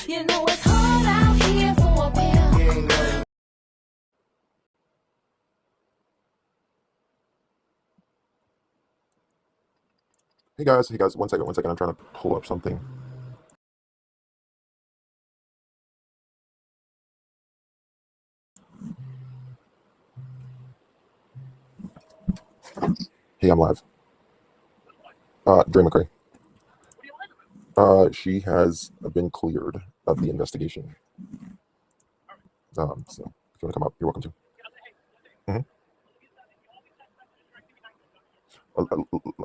You know it's hard out here for a pimp. Hey guys, one second, I'm trying to pull up something. Hey, I'm live. Dre McCray. She has been cleared of the investigation. So if you want to come up, you're welcome to.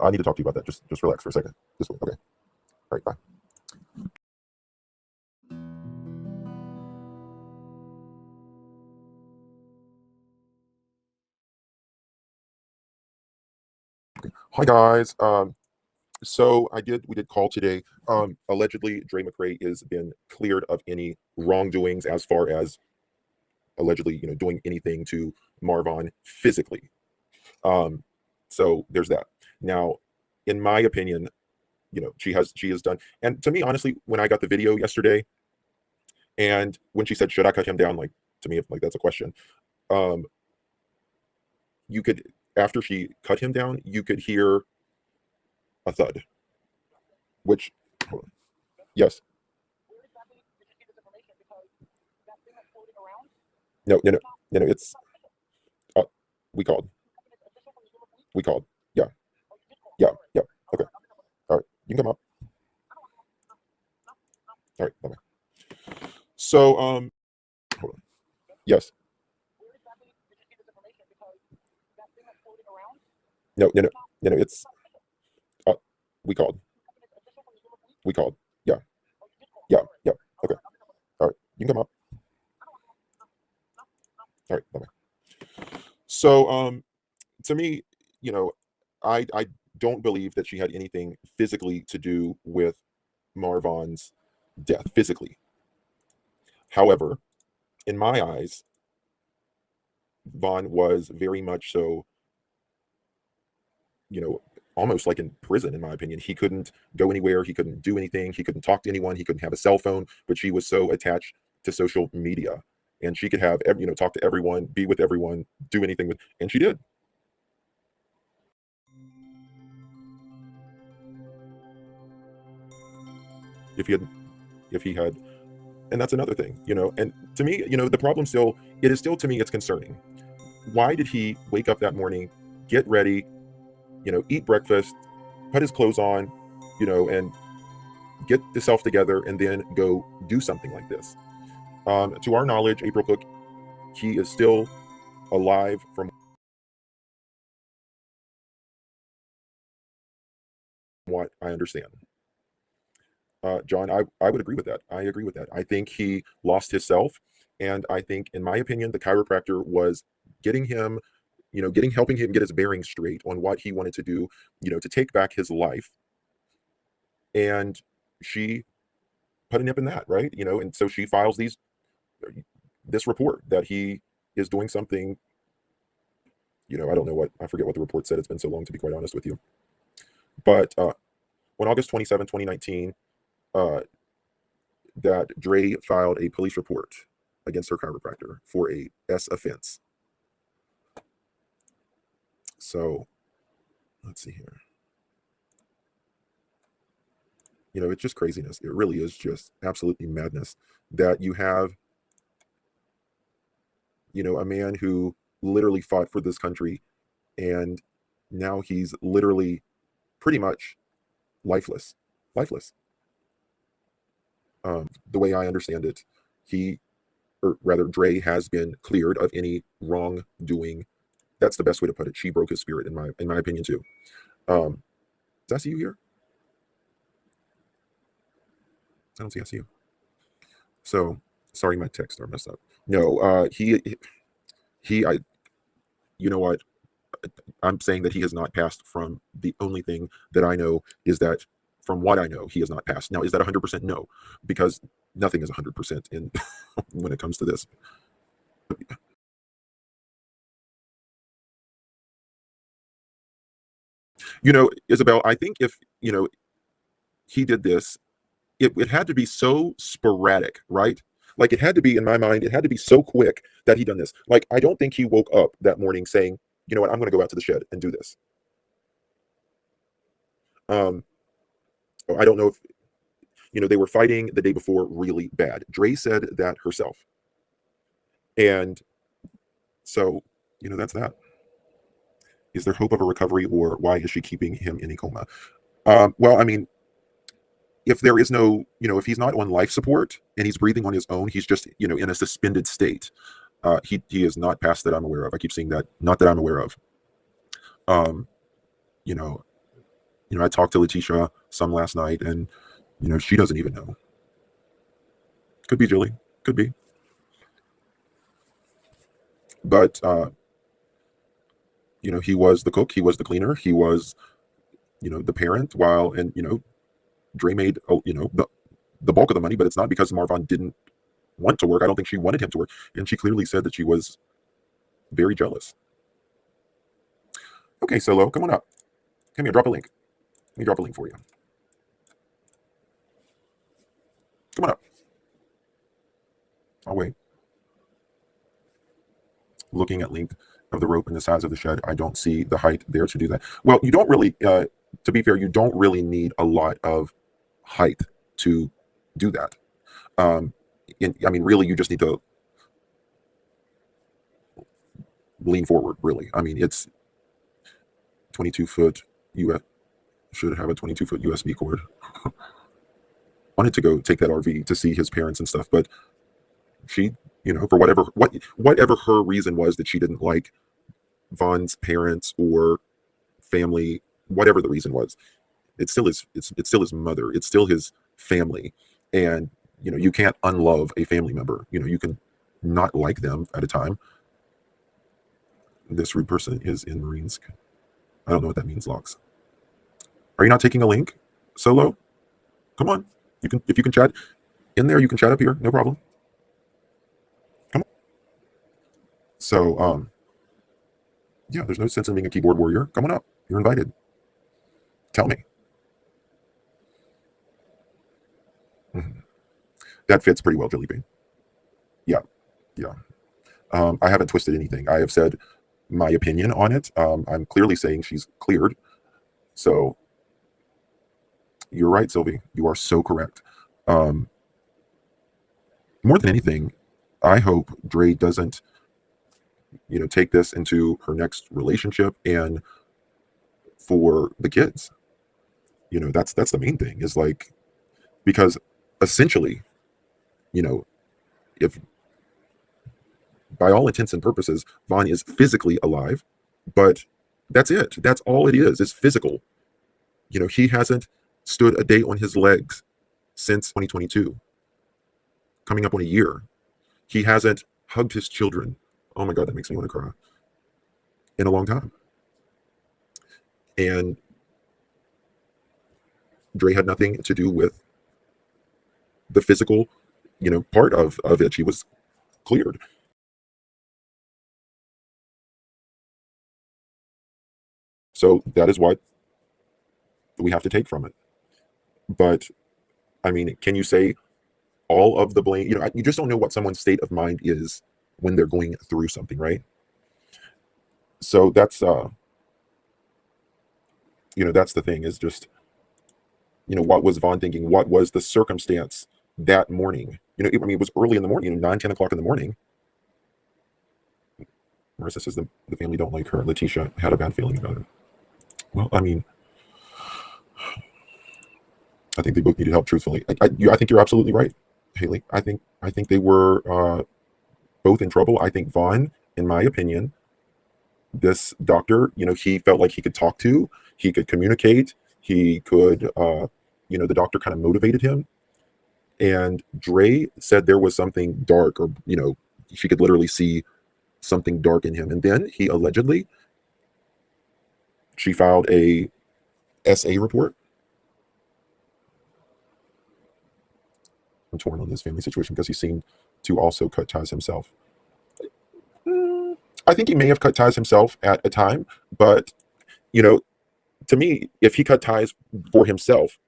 I need to talk to you about that. Just relax for a second. This way, okay. All right, bye. Okay. Hi guys. So we did call today. Allegedly, Dre McCray has been cleared of any wrongdoings as far as allegedly, doing anything to Marvon physically. So there's that. Now, in my opinion, she has done. And to me, honestly, when I got the video yesterday, and when she said, "Should I cut him down?" Like, to me, if like that's a question. You could, after she cut him down, you could hear a thud. Which, hold on. Yes. No. It's uh, we called. We called. Yeah. Yeah. Okay. All right. You can come up. All right. Bye. So, hold on. Yes. No. It's uh, we called. We called. Yeah. Okay. All right. You can come up. All right. Bye. So, to me, you know, I don't believe that she had anything physically to do with Marvon's death physically. However, in my eyes, Vaughn was very much so, almost like in prison, in my opinion. He couldn't go anywhere. He couldn't do anything. He couldn't talk to anyone. He couldn't have a cell phone, but she was so attached to social media, and she could have, talk to everyone, be with everyone, do anything with, and she did. If he had, if he had, and that's another thing, and to me, the problem still, it is still, to me, it's concerning. Why did he wake up that morning, get ready, eat breakfast, put his clothes on, and get himself together and then go do something like this? To our knowledge, April Cook, he is still alive from what I understand. John, I would agree with that. I agree with that. I think he lost himself. And I think, in my opinion, the chiropractor was getting him, helping him get his bearings straight on what he wanted to do, to take back his life. And she put a nip in that, right? And so she files this report that he is doing something, I don't know I forget what the report said. It's been so long, to be quite honest with you. But on August 27, 2019, that Dre filed a police report against her chiropractor for a S offense. So let's see here. It's just craziness. It really is just absolutely madness that you have, a man who literally fought for this country, and now he's literally pretty much lifeless. Lifeless. The way I understand it, or rather, Dre has been cleared of any wrongdoing. That's the best way to put it. She broke his spirit, in my opinion, too. Does I see you here? I don't see I see you. So sorry, my texts are messed up. No, I. You know what? I'm saying that he has not passed. From the only thing that I know is that, from what I know, he has not passed. Now, is that 100%? No, because nothing is 100% in when it comes to this. Isabel, I think if he did this, it had to be so sporadic, right? Like it had to be, in my mind, it had to be so quick that he done this. Like I don't think he woke up that morning saying, you know what, I'm going to go out to the shed and do this. Um, I don't know if they were fighting the day before really bad. Dre said that herself, and so that's that. Is there hope of a recovery, or why is she keeping him in a coma? Well, I mean, if there is no, if he's not on life support and he's breathing on his own, he's just, in a suspended state. He is not passed that I'm aware of. I keep seeing that, not that I'm aware of. Um, you know, I talked to Letitia some last night, and she doesn't even know. Could be Jilly, could be, but he was the cook, he was the cleaner, he was the parent. While and Dre made the bulk of the money, but it's not because Marvon didn't want to work. I don't think she wanted him to work, and she clearly said that she was very jealous. Okay, Solo, come on up. Come here, drop a link. Let me drop a link for you. Come on up. I'll wait. Looking at length of the rope and the size of the shed, I don't see the height there to do that. Well, you don't really, to be fair, you don't really need a lot of height to do that. I mean, really, you just need to lean forward, really. I mean, it's 22-foot US, should have a 22-foot USB cord. Wanted to go take that RV to see his parents and stuff, but she, for whatever her reason was that she didn't like Von's parents or family, whatever the reason was, it's still his mother, it's still his family, and you can't unlove a family member. You can not like them at a time. This rude person is in Marines. I don't know what that means, Locks. Are you not taking a link, Solo? Come on. If you can chat in there, you can chat up here, no problem. Come on. So, yeah, there's no sense in being a keyboard warrior. Come on up. You're invited. Tell me. That fits pretty well, Jelly Bean. Yeah, yeah. I haven't twisted anything. I have said my opinion on it. I'm clearly saying she's cleared. So you're right, Sylvie. You are so correct. More than anything, I hope Dre doesn't, take this into her next relationship, and for the kids. That's the main thing, is like, because essentially, if by all intents and purposes, Von is physically alive, but that's it. That's all it is physical. He hasn't stood a day on his legs since 2022, coming up on a year. He hasn't hugged his children. Oh my God, that makes me want to cry. In a long time. And Dre had nothing to do with the physical, part of it. She was cleared. So that is what we have to take from it. But I mean, can you say all of the blame? You just don't know what someone's state of mind is when they're going through something, right? So that's that's the thing, is just, what was Von thinking? What was the circumstance that morning? I mean, it was early in the morning, 9, 10 o'clock in the morning. Marissa says the family don't like her. Letitia had a bad feeling about it. Well, I mean, I think they both needed help, truthfully. I think you're absolutely right, Haley. I think they were both in trouble. I think Von, in my opinion, this doctor, he felt like he could talk to, he could communicate, he could, the doctor kind of motivated him. And Dre said there was something dark, or, she could literally see something dark in him. And then she filed a SA report. I'm torn on this family situation because he seemed to also cut ties himself. I think he may have cut ties himself at a time, but to me, if he cut ties for himself,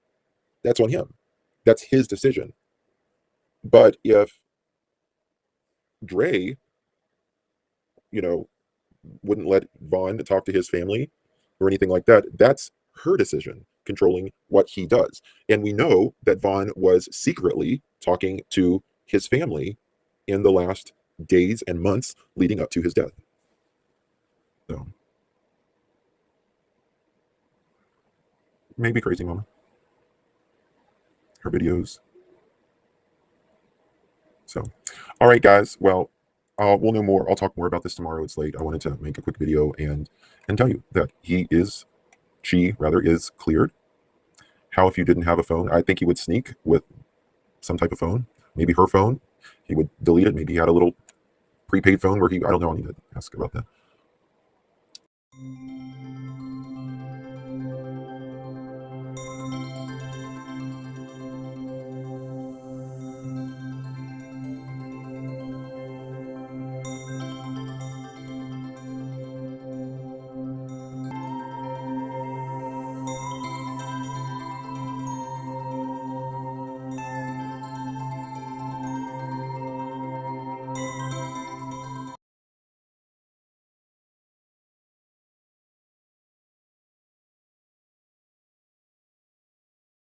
that's on him. That's his decision. But if Dre, wouldn't let Vaughn talk to his family or anything like that, that's her decision controlling what he does. And we know that Vaughn was secretly talking to his family in the last days and months leading up to his death. So maybe crazy mama. Her videos. So, all right, guys. Well, we'll know more. I'll talk more about this tomorrow. It's late. I wanted to make a quick video and tell you that she is cleared. How if you didn't have a phone? I think he would sneak with some type of phone, maybe her phone. He would delete it. Maybe he had a little prepaid phone where I don't know. I need to ask about that.